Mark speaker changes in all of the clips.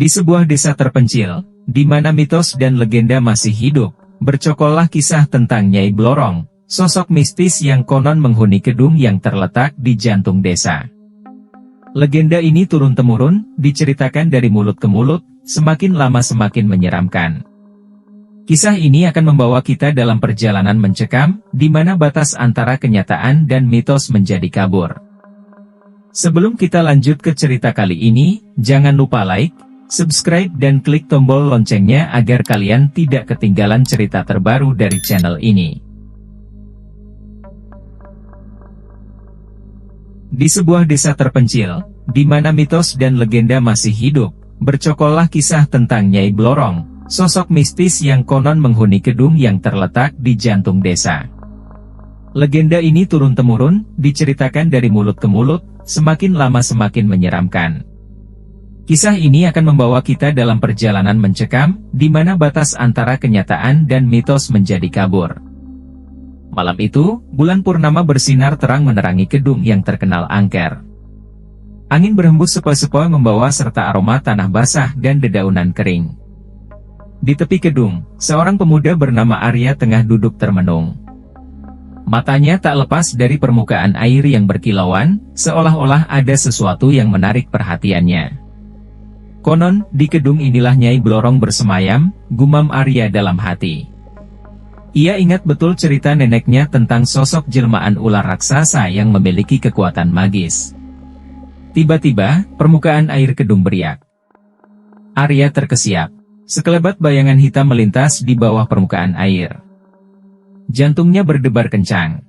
Speaker 1: Di sebuah desa terpencil, di mana mitos dan legenda masih hidup, bercokollah kisah tentang Nyai Blorong, sosok mistis yang konon menghuni gedung yang terletak di jantung desa. Legenda ini turun-temurun, diceritakan dari mulut ke mulut, semakin lama semakin menyeramkan. Kisah ini akan membawa kita dalam perjalanan mencekam, di mana batas antara kenyataan dan mitos menjadi kabur. Sebelum kita lanjut ke cerita kali ini, jangan lupa like, subscribe dan klik tombol loncengnya agar kalian tidak ketinggalan cerita terbaru dari channel ini. Di sebuah desa terpencil, di mana mitos dan legenda masih hidup, bercokollah kisah tentang Nyai Blorong, sosok mistis yang konon menghuni gedung yang terletak di jantung desa. Legenda ini turun-temurun, diceritakan dari mulut ke mulut, semakin lama semakin menyeramkan. Kisah ini akan membawa kita dalam perjalanan mencekam, di mana batas antara kenyataan dan mitos menjadi kabur. Malam itu, bulan purnama bersinar terang menerangi gedung yang terkenal angker. Angin berhembus sepoi-sepoi membawa serta aroma tanah basah dan dedaunan kering. Di tepi gedung, seorang pemuda bernama Arya tengah duduk termenung. Matanya tak lepas dari permukaan air yang berkilauan, seolah-olah ada sesuatu yang menarik perhatiannya. Konon, di gedung inilah Nyai Blorong bersemayam, gumam Arya dalam hati. Ia ingat betul cerita neneknya tentang sosok jelmaan ular raksasa yang memiliki kekuatan magis. Tiba-tiba, permukaan air gedung beriak. Arya terkesiap. Sekelebat bayangan hitam melintas di bawah permukaan air. Jantungnya berdebar kencang.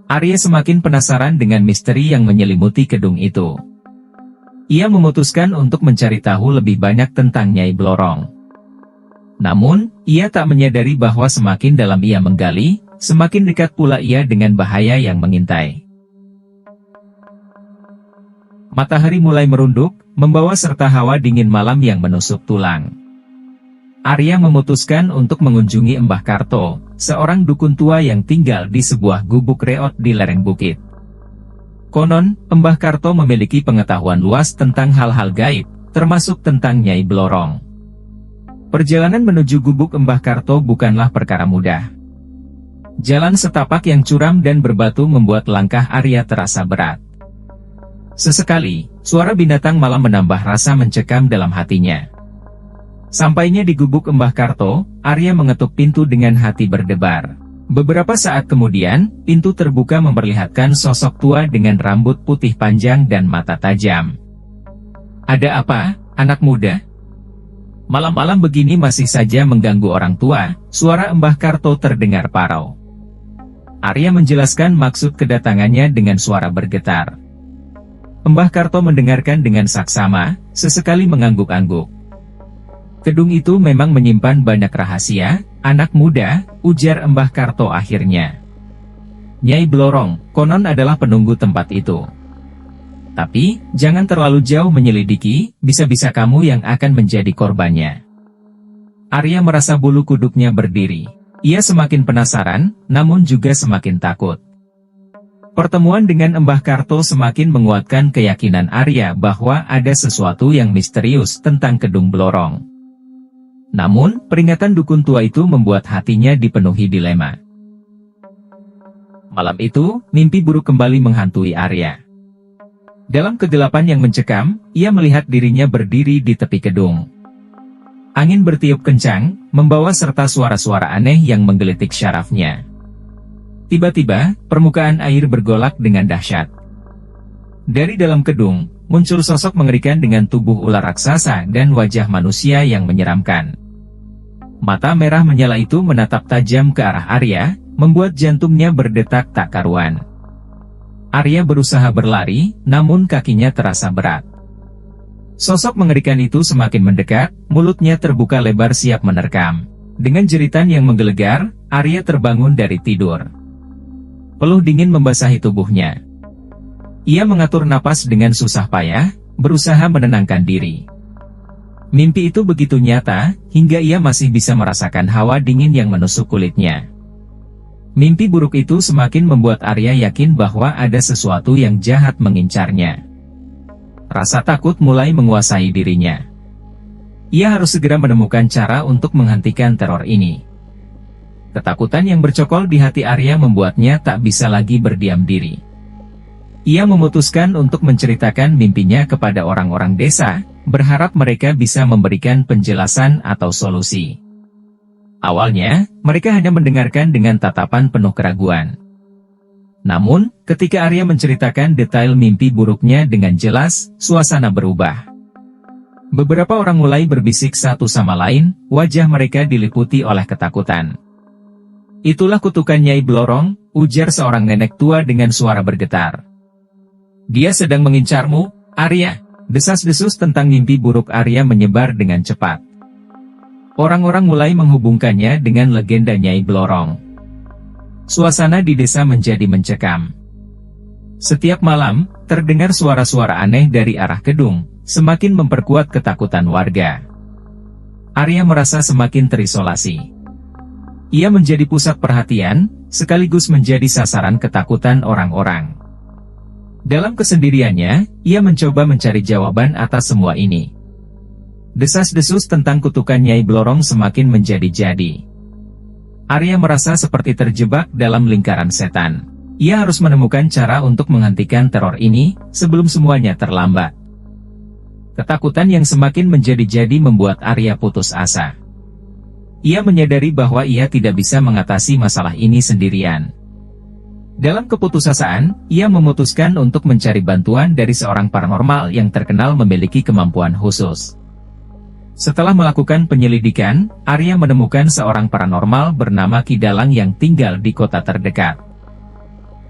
Speaker 1: Arya semakin penasaran dengan misteri yang menyelimuti gedung itu. Ia memutuskan untuk mencari tahu lebih banyak tentang Nyai Blorong. Namun, ia tak menyadari bahwa semakin dalam ia menggali, semakin dekat pula ia dengan bahaya yang mengintai. Matahari mulai merunduk, membawa serta hawa dingin malam yang menusuk tulang. Arya memutuskan untuk mengunjungi Mbah Karto, seorang dukun tua yang tinggal di sebuah gubuk reot di lereng bukit. Konon, Mbah Karto memiliki pengetahuan luas tentang hal-hal gaib, termasuk tentang Nyai Blorong. Perjalanan menuju gubuk Mbah Karto bukanlah perkara mudah. Jalan setapak yang curam dan berbatu membuat langkah Arya terasa berat. Sesekali, suara binatang malam menambah rasa mencekam dalam hatinya. Sampainya di gubuk Mbah Karto, Arya mengetuk pintu dengan hati berdebar. Beberapa saat kemudian, pintu terbuka memperlihatkan sosok tua dengan rambut putih panjang dan mata tajam. "Ada apa, anak muda? Malam-malam begini masih saja mengganggu orang tua," suara Mbah Karto terdengar parau. Arya menjelaskan maksud kedatangannya dengan suara bergetar. Mbah Karto mendengarkan dengan saksama, sesekali mengangguk-angguk. "Gedung itu memang menyimpan banyak rahasia, anak muda," ujar Mbah Karto akhirnya. "Nyai Blorong, konon adalah penunggu tempat itu. Tapi, jangan terlalu jauh menyelidiki, bisa-bisa kamu yang akan menjadi korbannya." Arya merasa bulu kuduknya berdiri. Ia semakin penasaran, namun juga semakin takut. Pertemuan dengan Mbah Karto semakin menguatkan keyakinan Arya bahwa ada sesuatu yang misterius tentang gedung Blorong. Namun, peringatan dukun tua itu membuat hatinya dipenuhi dilema. Malam itu, mimpi buruk kembali menghantui Arya. Dalam kegelapan yang mencekam, ia melihat dirinya berdiri di tepi gedung. Angin bertiup kencang, membawa serta suara-suara aneh yang menggelitik syarafnya. Tiba-tiba, permukaan air bergolak dengan dahsyat. Dari dalam gedung, muncul sosok mengerikan dengan tubuh ular raksasa dan wajah manusia yang menyeramkan. Mata merah menyala itu menatap tajam ke arah Arya, membuat jantungnya berdetak tak karuan. Arya berusaha berlari, namun kakinya terasa berat. Sosok mengerikan itu semakin mendekat, mulutnya terbuka lebar siap menerkam. Dengan jeritan yang menggelegar, Arya terbangun dari tidur. Peluh dingin membasahi tubuhnya. Ia mengatur napas dengan susah payah, berusaha menenangkan diri. Mimpi itu begitu nyata, hingga ia masih bisa merasakan hawa dingin yang menusuk kulitnya. Mimpi buruk itu semakin membuat Arya yakin bahwa ada sesuatu yang jahat mengincarnya. Rasa takut mulai menguasai dirinya. Ia harus segera menemukan cara untuk menghentikan teror ini. Ketakutan yang bercokol di hati Arya membuatnya tak bisa lagi berdiam diri. Ia memutuskan untuk menceritakan mimpinya kepada orang-orang desa, berharap mereka bisa memberikan penjelasan atau solusi. Awalnya, mereka hanya mendengarkan dengan tatapan penuh keraguan. Namun, ketika Arya menceritakan detail mimpi buruknya dengan jelas, suasana berubah. Beberapa orang mulai berbisik satu sama lain, wajah mereka diliputi oleh ketakutan. "Itulah kutukan Nyai Blorong," ujar seorang nenek tua dengan suara bergetar. "Dia sedang mengincarmu, Arya." Desas-desus tentang mimpi buruk Arya menyebar dengan cepat. Orang-orang mulai menghubungkannya dengan legenda Nyai Blorong. Suasana di desa menjadi mencekam. Setiap malam, terdengar suara-suara aneh dari arah gedung, semakin memperkuat ketakutan warga. Arya merasa semakin terisolasi. Ia menjadi pusat perhatian, sekaligus menjadi sasaran ketakutan orang-orang. Dalam kesendiriannya, ia mencoba mencari jawaban atas semua ini. Desas-desus tentang kutukan Nyai Blorong semakin menjadi-jadi. Arya merasa seperti terjebak dalam lingkaran setan. Ia harus menemukan cara untuk menghentikan teror ini, sebelum semuanya terlambat. Ketakutan yang semakin menjadi-jadi membuat Arya putus asa. Ia menyadari bahwa ia tidak bisa mengatasi masalah ini sendirian. Dalam keputusasaan, ia memutuskan untuk mencari bantuan dari seorang paranormal yang terkenal memiliki kemampuan khusus. Setelah melakukan penyelidikan, Arya menemukan seorang paranormal bernama Ki Dalang yang tinggal di kota terdekat.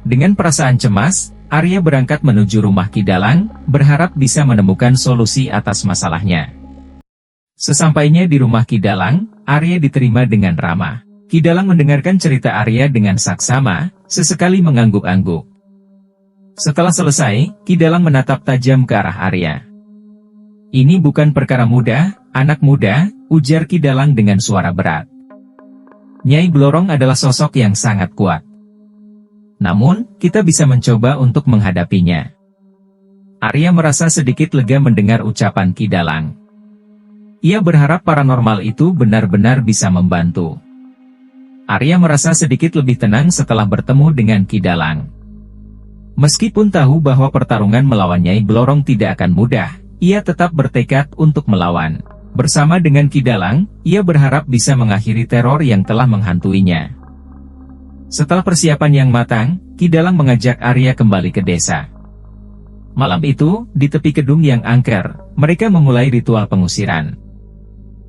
Speaker 1: Dengan perasaan cemas, Arya berangkat menuju rumah Ki Dalang, berharap bisa menemukan solusi atas masalahnya. Sesampainya di rumah Ki Dalang, Arya diterima dengan ramah. Ki Dalang mendengarkan cerita Arya dengan saksama, sesekali mengangguk-angguk. Setelah selesai, Ki Dalang menatap tajam ke arah Arya. "Ini bukan perkara mudah, anak muda," ujar Ki Dalang dengan suara berat. "Nyai Blorong adalah sosok yang sangat kuat. Namun, kita bisa mencoba untuk menghadapinya." Arya merasa sedikit lega mendengar ucapan Ki Dalang. Ia berharap paranormal itu benar-benar bisa membantu. Arya merasa sedikit lebih tenang setelah bertemu dengan Ki Dalang. Meskipun tahu bahwa pertarungan melawan Nyai Blorong tidak akan mudah, ia tetap bertekad untuk melawan. Bersama dengan Ki Dalang, ia berharap bisa mengakhiri teror yang telah menghantuinya. Setelah persiapan yang matang, Ki Dalang mengajak Arya kembali ke desa. Malam itu, di tepi gedung yang angker, mereka memulai ritual pengusiran.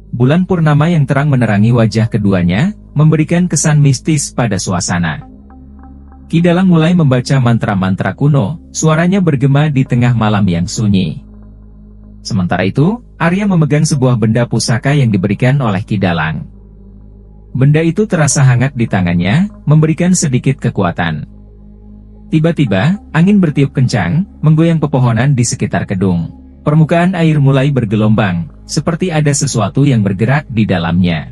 Speaker 1: Bulan purnama yang terang menerangi wajah keduanya, memberikan kesan mistis pada suasana. Ki Dalang mulai membaca mantra-mantra kuno, suaranya bergema di tengah malam yang sunyi. Sementara itu, Arya memegang sebuah benda pusaka yang diberikan oleh Ki Dalang. Benda itu terasa hangat di tangannya, memberikan sedikit kekuatan. Tiba-tiba, angin bertiup kencang, menggoyang pepohonan di sekitar gedung. Permukaan air mulai bergelombang, seperti ada sesuatu yang bergerak di dalamnya.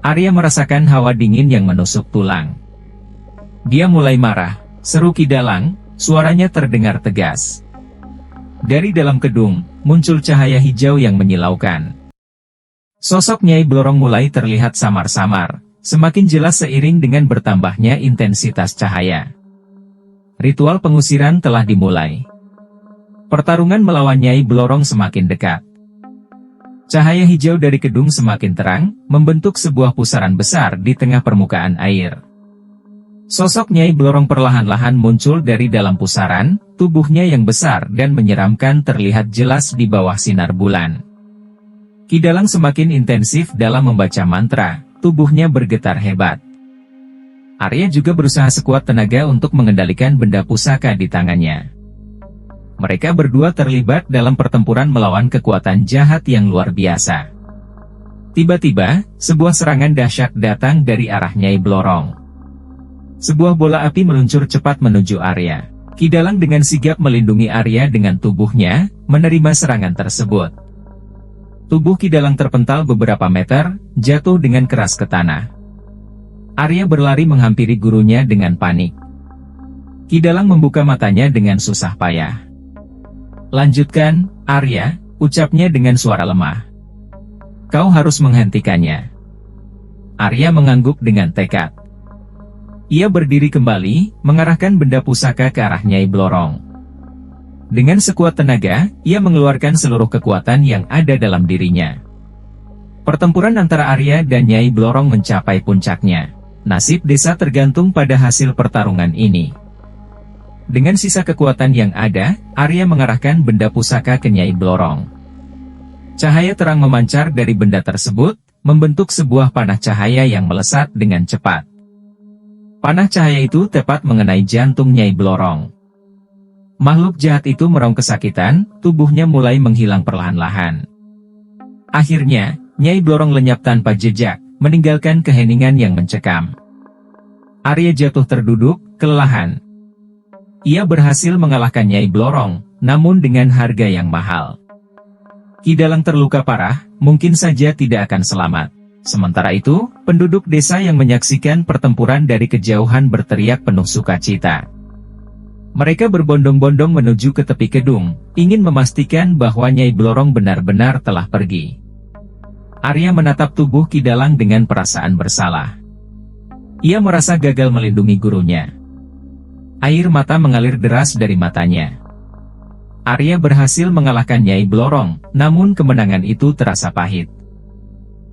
Speaker 1: Arya merasakan hawa dingin yang menusuk tulang. Dia mulai marah, seru Ki Dalang, suaranya terdengar tegas. Dari dalam gedung, muncul cahaya hijau yang menyilaukan. Sosok Nyai Blorong mulai terlihat samar-samar, semakin jelas seiring dengan bertambahnya intensitas cahaya. Ritual pengusiran telah dimulai. Pertarungan melawan Nyai Blorong semakin dekat. Cahaya hijau dari gedung semakin terang, membentuk sebuah pusaran besar di tengah permukaan air. Sosok Nyai Blorong perlahan-lahan muncul dari dalam pusaran, tubuhnya yang besar dan menyeramkan terlihat jelas di bawah sinar bulan. Ki Dalang semakin intensif dalam membaca mantra, tubuhnya bergetar hebat. Arya juga berusaha sekuat tenaga untuk mengendalikan benda pusaka di tangannya. Mereka berdua terlibat dalam pertempuran melawan kekuatan jahat yang luar biasa. Tiba-tiba, sebuah serangan dahsyat datang dari arah Nyai Blorong. Sebuah bola api meluncur cepat menuju Arya. Ki Dalang dengan sigap melindungi Arya dengan tubuhnya, menerima serangan tersebut. Tubuh Ki Dalang terpental beberapa meter, jatuh dengan keras ke tanah. Arya berlari menghampiri gurunya dengan panik. Ki Dalang membuka matanya dengan susah payah. "Lanjutkan, Arya," ucapnya dengan suara lemah. Kau harus menghentikannya. Arya mengangguk dengan tekad. Ia berdiri kembali, mengarahkan benda pusaka ke arah Nyai Blorong. Dengan sekuat tenaga, ia mengeluarkan seluruh kekuatan yang ada dalam dirinya. Pertempuran antara Arya dan Nyai Blorong mencapai puncaknya. Nasib desa tergantung pada hasil pertarungan ini. Dengan sisa kekuatan yang ada, Arya mengarahkan benda pusaka ke Nyai Blorong. Cahaya terang memancar dari benda tersebut, membentuk sebuah panah cahaya yang melesat dengan cepat. Panah cahaya itu tepat mengenai jantung Nyai Blorong. Makhluk jahat itu meraung kesakitan, tubuhnya mulai menghilang perlahan-lahan. Akhirnya, Nyai Blorong lenyap tanpa jejak, meninggalkan keheningan yang mencekam. Arya jatuh terduduk, kelelahan. Ia berhasil mengalahkan Nyai Blorong, namun dengan harga yang mahal. Ki Dalang terluka parah, mungkin saja tidak akan selamat. Sementara itu, penduduk desa yang menyaksikan pertempuran dari kejauhan berteriak penuh sukacita. Mereka berbondong-bondong menuju ke tepi gedung, ingin memastikan bahwa Nyai Blorong benar-benar telah pergi. Arya menatap tubuh Ki Dalang dengan perasaan bersalah. Ia merasa gagal melindungi gurunya. Air mata mengalir deras dari matanya. Arya berhasil mengalahkan Nyai Blorong, namun kemenangan itu terasa pahit.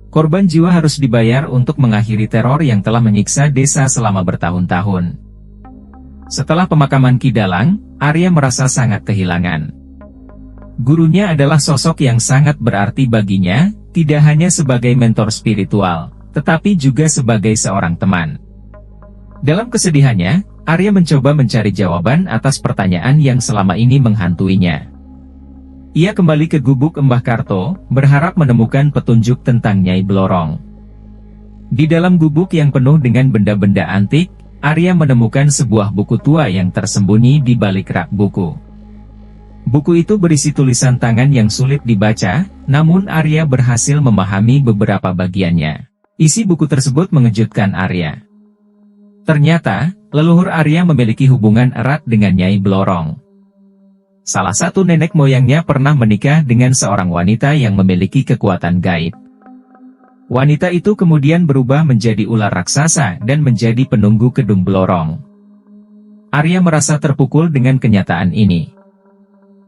Speaker 1: Korban jiwa harus dibayar untuk mengakhiri teror yang telah menyiksa desa selama bertahun-tahun. Setelah pemakaman Ki Dalang, Arya merasa sangat kehilangan. Gurunya adalah sosok yang sangat berarti baginya, tidak hanya sebagai mentor spiritual, tetapi juga sebagai seorang teman. Dalam kesedihannya, Arya mencoba mencari jawaban atas pertanyaan yang selama ini menghantuinya. Ia kembali ke gubuk Embah Karto, berharap menemukan petunjuk tentang Nyai Blorong. Di dalam gubuk yang penuh dengan benda-benda antik, Arya menemukan sebuah buku tua yang tersembunyi di balik rak buku. Buku itu berisi tulisan tangan yang sulit dibaca, namun Arya berhasil memahami beberapa bagiannya. Isi buku tersebut mengejutkan Arya. Ternyata, leluhur Arya memiliki hubungan erat dengan Nyai Blorong. Salah satu nenek moyangnya pernah menikah dengan seorang wanita yang memiliki kekuatan gaib. Wanita itu kemudian berubah menjadi ular raksasa dan menjadi penunggu Kedung Blorong. Arya merasa terpukul dengan kenyataan ini.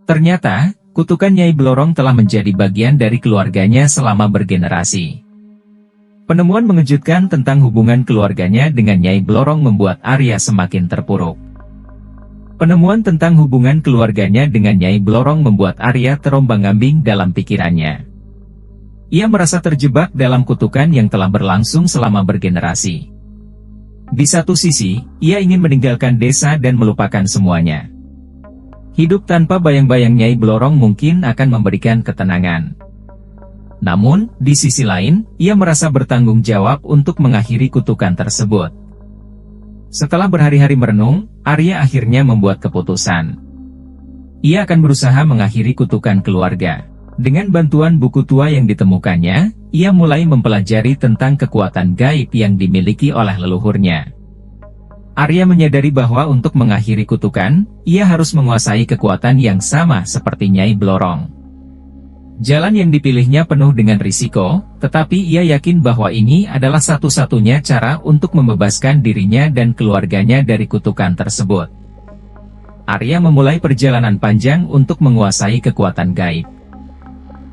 Speaker 1: Ternyata, kutukan Nyai Blorong telah menjadi bagian dari keluarganya selama bergenerasi. Penemuan mengejutkan tentang hubungan keluarganya dengan Nyai Blorong membuat Arya semakin terpuruk. Penemuan tentang hubungan keluarganya dengan Nyai Blorong membuat Arya terombang-ambing dalam pikirannya. Ia merasa terjebak dalam kutukan yang telah berlangsung selama bergenerasi. Di satu sisi, ia ingin meninggalkan desa dan melupakan semuanya. Hidup tanpa bayang-bayang Nyai Blorong mungkin akan memberikan ketenangan. Namun, di sisi lain, ia merasa bertanggung jawab untuk mengakhiri kutukan tersebut. Setelah berhari-hari merenung, Arya akhirnya membuat keputusan. Ia akan berusaha mengakhiri kutukan keluarga. Dengan bantuan buku tua yang ditemukannya, ia mulai mempelajari tentang kekuatan gaib yang dimiliki oleh leluhurnya. Arya menyadari bahwa untuk mengakhiri kutukan, ia harus menguasai kekuatan yang sama seperti Nyai Blorong. Jalan yang dipilihnya penuh dengan risiko, tetapi ia yakin bahwa ini adalah satu-satunya cara untuk membebaskan dirinya dan keluarganya dari kutukan tersebut. Arya memulai perjalanan panjang untuk menguasai kekuatan gaib.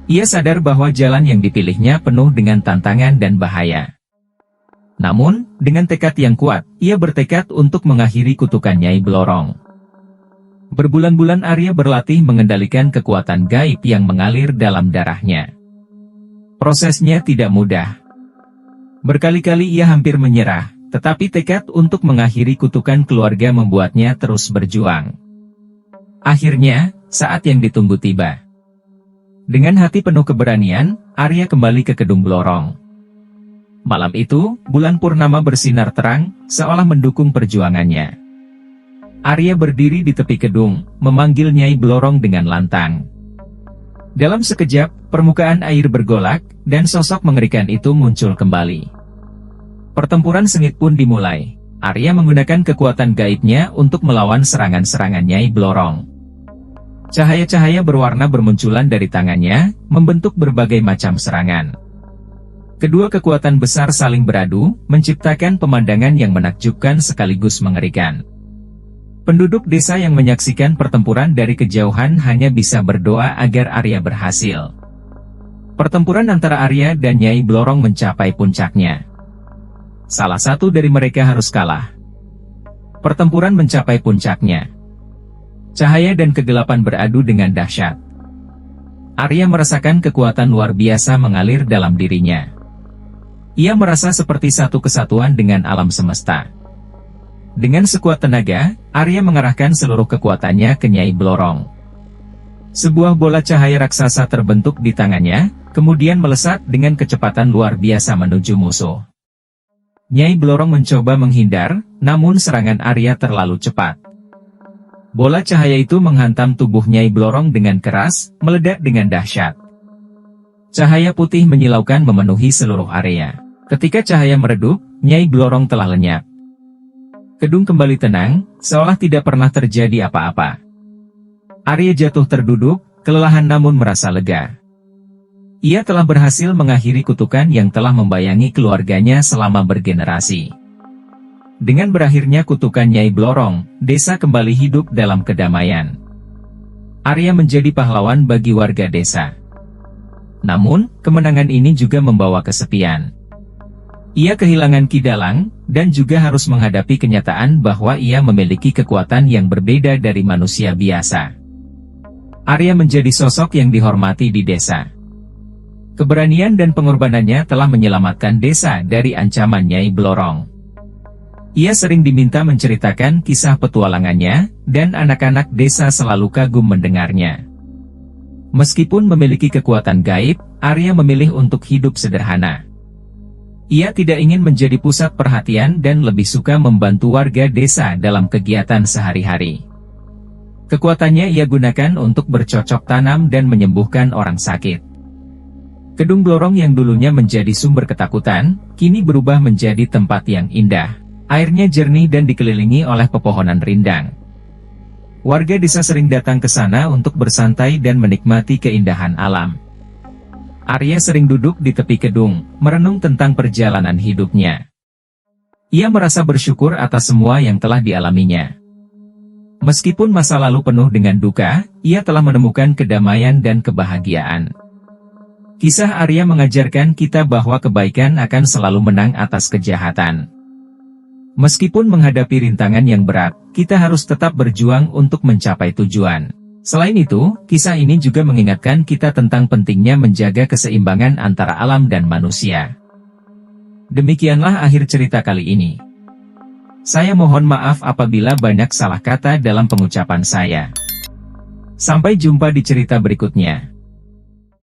Speaker 1: Ia sadar bahwa jalan yang dipilihnya penuh dengan tantangan dan bahaya. Namun, dengan tekad yang kuat, ia bertekad untuk mengakhiri kutukan Nyai Blorong. Berbulan-bulan Arya berlatih mengendalikan kekuatan gaib yang mengalir dalam darahnya. Prosesnya tidak mudah. Berkali-kali ia hampir menyerah, tetapi tekad untuk mengakhiri kutukan keluarga membuatnya terus berjuang. Akhirnya, saat yang ditunggu tiba. Dengan hati penuh keberanian, Arya kembali ke Kedung Blorong. Malam itu, bulan purnama bersinar terang, seolah mendukung perjuangannya. Arya berdiri di tepi gedung, memanggil Nyai Blorong dengan lantang. Dalam sekejap, permukaan air bergolak, dan sosok mengerikan itu muncul kembali. Pertempuran sengit pun dimulai. Arya menggunakan kekuatan gaibnya untuk melawan serangan-serangan Nyai Blorong. Cahaya-cahaya berwarna bermunculan dari tangannya, membentuk berbagai macam serangan. Kedua kekuatan besar saling beradu, menciptakan pemandangan yang menakjubkan sekaligus mengerikan. Penduduk desa yang menyaksikan pertempuran dari kejauhan hanya bisa berdoa agar Arya berhasil. Pertempuran antara Arya dan Nyai Blorong mencapai puncaknya. Salah satu dari mereka harus kalah. Pertempuran mencapai puncaknya. Cahaya dan kegelapan beradu dengan dahsyat. Arya merasakan kekuatan luar biasa mengalir dalam dirinya. Ia merasa seperti satu kesatuan dengan alam semesta. Dengan sekuat tenaga, Arya mengerahkan seluruh kekuatannya ke Nyai Blorong. Sebuah bola cahaya raksasa terbentuk di tangannya, kemudian melesat dengan kecepatan luar biasa menuju musuh. Nyai Blorong mencoba menghindar, namun serangan Arya terlalu cepat. Bola cahaya itu menghantam tubuh Nyai Blorong dengan keras, meledak dengan dahsyat. Cahaya putih menyilaukan memenuhi seluruh area. Ketika cahaya meredup, Nyai Blorong telah lenyap. Kedung kembali tenang, seolah tidak pernah terjadi apa-apa. Arya jatuh terduduk, kelelahan namun merasa lega. Ia telah berhasil mengakhiri kutukan yang telah membayangi keluarganya selama bergenerasi. Dengan berakhirnya kutukan Nyai Blorong, desa kembali hidup dalam kedamaian. Arya menjadi pahlawan bagi warga desa. Namun, kemenangan ini juga membawa kesepian. Ia kehilangan Ki Dalang, dan juga harus menghadapi kenyataan bahwa ia memiliki kekuatan yang berbeda dari manusia biasa. Arya menjadi sosok yang dihormati di desa. Keberanian dan pengorbanannya telah menyelamatkan desa dari ancaman Nyai Blorong. Ia sering diminta menceritakan kisah petualangannya, dan anak-anak desa selalu kagum mendengarnya. Meskipun memiliki kekuatan gaib, Arya memilih untuk hidup sederhana. Ia tidak ingin menjadi pusat perhatian dan lebih suka membantu warga desa dalam kegiatan sehari-hari. Kekuatannya ia gunakan untuk bercocok tanam dan menyembuhkan orang sakit. Kedung Blorong yang dulunya menjadi sumber ketakutan, kini berubah menjadi tempat yang indah. Airnya jernih dan dikelilingi oleh pepohonan rindang. Warga desa sering datang ke sana untuk bersantai dan menikmati keindahan alam. Arya sering duduk di tepi kedung, merenung tentang perjalanan hidupnya. Ia merasa bersyukur atas semua yang telah dialaminya. Meskipun masa lalu penuh dengan duka, ia telah menemukan kedamaian dan kebahagiaan. Kisah Arya mengajarkan kita bahwa kebaikan akan selalu menang atas kejahatan. Meskipun menghadapi rintangan yang berat, kita harus tetap berjuang untuk mencapai tujuan. Selain itu, kisah ini juga mengingatkan kita tentang pentingnya menjaga keseimbangan antara alam dan manusia. Demikianlah akhir cerita kali ini. Saya mohon maaf apabila banyak salah kata dalam pengucapan saya. Sampai jumpa di cerita berikutnya.